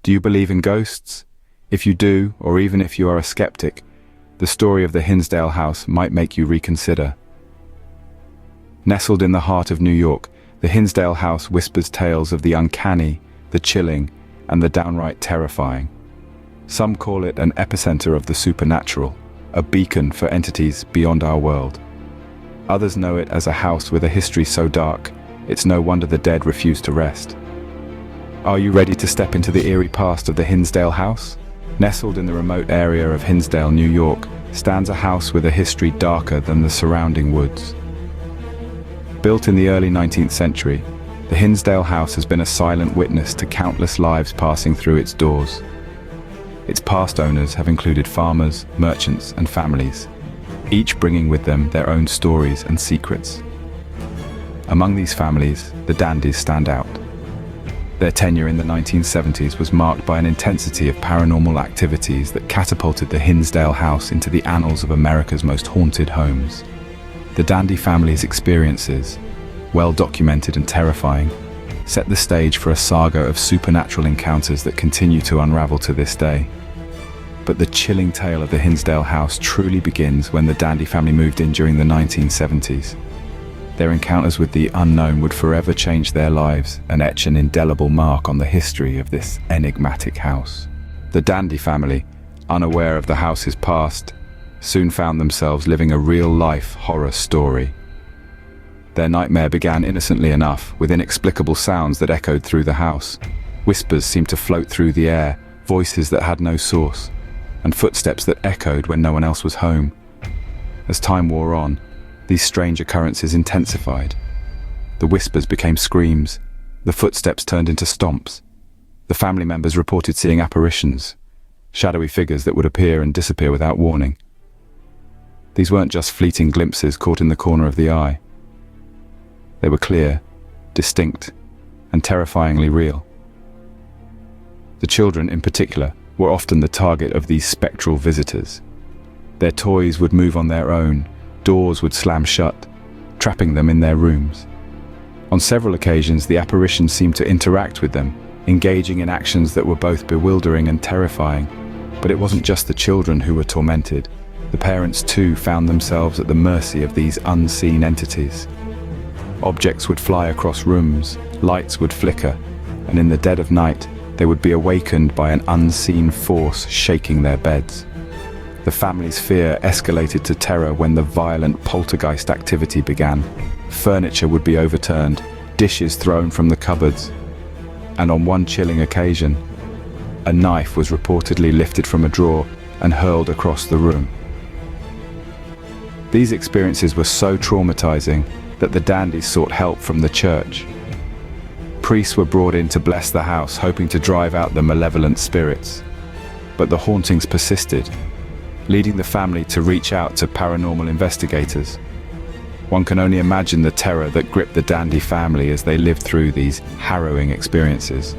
Do you believe in ghosts? If you do, or even if you are a skeptic, the story of the Hinsdale House might make you reconsider. Nestled in the heart of New York, the Hinsdale House whispers tales of the uncanny, the chilling, and the downright terrifying. Some call it an epicenter of the supernatural, a beacon for entities beyond our world. Others know it as a house with a history so dark, it's no wonder the dead refuse to rest. Are you ready to step into the eerie past of the Hinsdale House? Nestled in the remote area of Hinsdale, New York, stands a house with a history darker than the surrounding woods. Built in the early 19th century, the Hinsdale House has been a silent witness to countless lives passing through its doors. Its past owners have included farmers, merchants, and families, each bringing with them their own stories and secrets. Among these families, the Dandys stand out. Their tenure in the 1970s was marked by an intensity of paranormal activities that catapulted the Hinsdale House into the annals of America's most haunted homes. The Dandy family's experiences, well documented and terrifying, set the stage for a saga of supernatural encounters that continue to unravel to this day. But the chilling tale of the Hinsdale House truly begins when the Dandy family moved in during the 1970s. Their encounters with the unknown would forever change their lives and etch an indelible mark on the history of this enigmatic house. The Dandy family, unaware of the house's past, soon found themselves living a real-life horror story. Their nightmare began innocently enough, with inexplicable sounds that echoed through the house. Whispers seemed to float through the air, voices that had no source, and footsteps that echoed when no one else was home. As time wore on, these strange occurrences intensified. The whispers became screams, the footsteps turned into stomps. The family members reported seeing apparitions, shadowy figures that would appear and disappear without warning. These weren't just fleeting glimpses caught in the corner of the eye. They were clear, distinct, and terrifyingly real. The children, in particular, were often the target of these spectral visitors. Their toys would move on their own, doors would slam shut, trapping them in their rooms. On several occasions, the apparitions seemed to interact with them, engaging in actions that were both bewildering and terrifying. But it wasn't just the children who were tormented. The parents too found themselves at the mercy of these unseen entities. Objects would fly across rooms, lights would flicker, and in the dead of night, they would be awakened by an unseen force shaking their beds. The family's fear escalated to terror when the violent poltergeist activity began. Furniture would be overturned, dishes thrown from the cupboards, and on one chilling occasion, a knife was reportedly lifted from a drawer and hurled across the room. These experiences were so traumatizing that the Dandys sought help from the church. Priests were brought in to bless the house, hoping to drive out the malevolent spirits. But the hauntings persisted, leading the family to reach out to paranormal investigators. One can only imagine the terror that gripped the Dandy family as they lived through these harrowing experiences.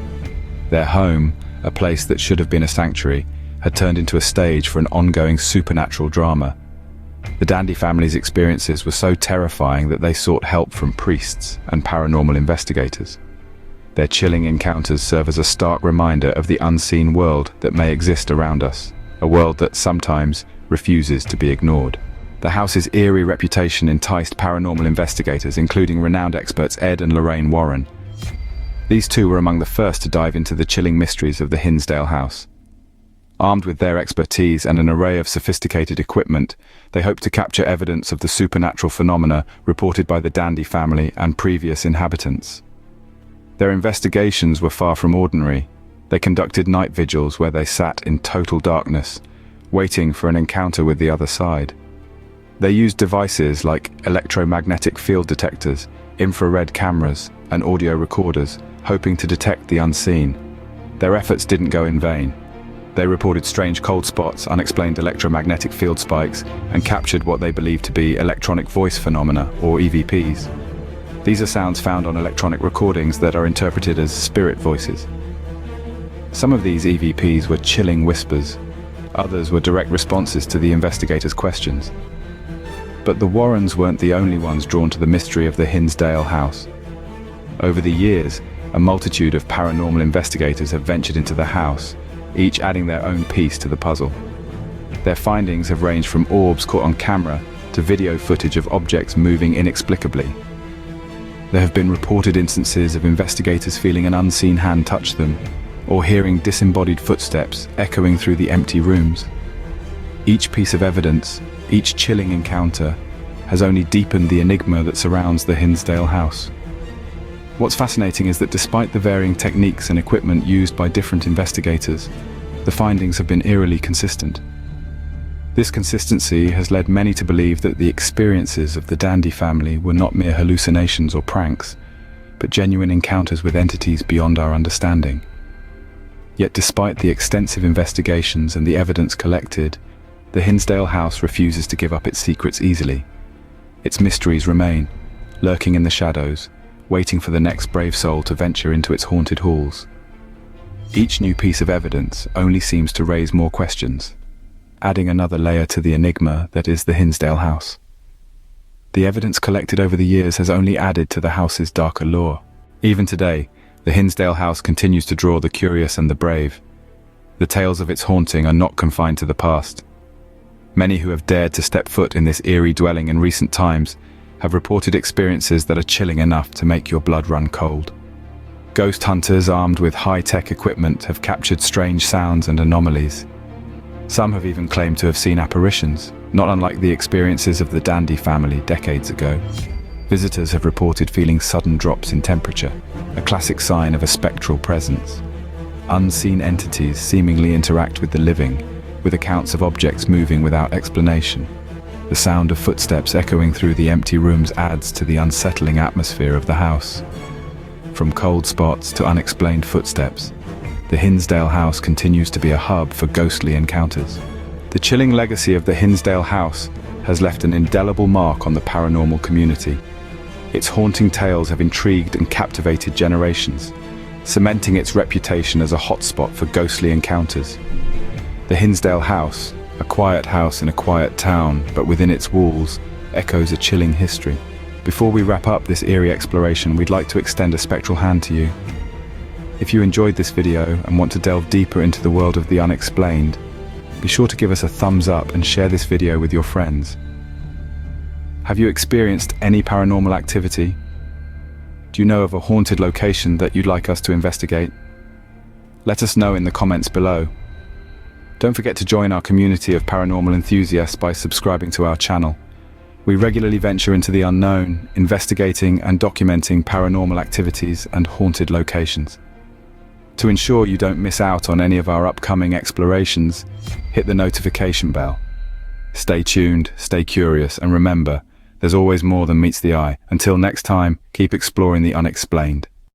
Their home, a place that should have been a sanctuary, had turned into a stage for an ongoing supernatural drama. The Dandy family's experiences were so terrifying that they sought help from priests and paranormal investigators. Their chilling encounters serve as a stark reminder of the unseen world that may exist around us, a world that sometimes refuses to be ignored. The house's eerie reputation enticed paranormal investigators, including renowned experts Ed and Lorraine Warren. These two were among the first to dive into the chilling mysteries of the Hinsdale House. Armed with their expertise and an array of sophisticated equipment, they hoped to capture evidence of the supernatural phenomena reported by the Dandy family and previous inhabitants. Their investigations were far from ordinary. They conducted night vigils where they sat in total darkness, waiting for an encounter with the other side. They used devices like electromagnetic field detectors, infrared cameras, and audio recorders, hoping to detect the unseen. Their efforts didn't go in vain. They reported strange cold spots, unexplained electromagnetic field spikes, and captured what they believed to be electronic voice phenomena, or EVPs. These are sounds found on electronic recordings that are interpreted as spirit voices. Some of these EVPs were chilling whispers. Others were direct responses to the investigators' questions. But the Warrens weren't the only ones drawn to the mystery of the Hinsdale House. Over the years, a multitude of paranormal investigators have ventured into the house, each adding their own piece to the puzzle. Their findings have ranged from orbs caught on camera to video footage of objects moving inexplicably. There have been reported instances of investigators feeling an unseen hand touch them, or hearing disembodied footsteps echoing through the empty rooms. Each piece of evidence, each chilling encounter, has only deepened the enigma that surrounds the Hinsdale House. What's fascinating is that despite the varying techniques and equipment used by different investigators, the findings have been eerily consistent. This consistency has led many to believe that the experiences of the Dandy family were not mere hallucinations or pranks, but genuine encounters with entities beyond our understanding. Yet despite the extensive investigations and the evidence collected, the Hinsdale House refuses to give up its secrets easily. Its mysteries remain, lurking in the shadows, waiting for the next brave soul to venture into its haunted halls. Each new piece of evidence only seems to raise more questions, adding another layer to the enigma that is the Hinsdale House. The evidence collected over the years has only added to the house's darker lore. Even today, the Hinsdale House continues to draw the curious and the brave. The tales of its haunting are not confined to the past. Many who have dared to step foot in this eerie dwelling in recent times have reported experiences that are chilling enough to make your blood run cold. Ghost hunters armed with high-tech equipment have captured strange sounds and anomalies. Some have even claimed to have seen apparitions, not unlike the experiences of the Dandy family decades ago. Visitors have reported feeling sudden drops in temperature, a classic sign of a spectral presence. Unseen entities seemingly interact with the living, with accounts of objects moving without explanation. The sound of footsteps echoing through the empty rooms adds to the unsettling atmosphere of the house. From cold spots to unexplained footsteps, the Hinsdale House continues to be a hub for ghostly encounters. The chilling legacy of the Hinsdale House has left an indelible mark on the paranormal community. Its haunting tales have intrigued and captivated generations, cementing its reputation as a hotspot for ghostly encounters. The Hinsdale House, a quiet house in a quiet town, but within its walls, echoes a chilling history. Before we wrap up this eerie exploration, we'd like to extend a spectral hand to you. If you enjoyed this video and want to delve deeper into the world of the unexplained, be sure to give us a thumbs up and share this video with your friends. Have you experienced any paranormal activity? Do you know of a haunted location that you'd like us to investigate? Let us know in the comments below. Don't forget to join our community of paranormal enthusiasts by subscribing to our channel. We regularly venture into the unknown, investigating and documenting paranormal activities and haunted locations. To ensure you don't miss out on any of our upcoming explorations, hit the notification bell. Stay tuned, stay curious, and remember, there's always more than meets the eye. Until next time, keep exploring the unexplained.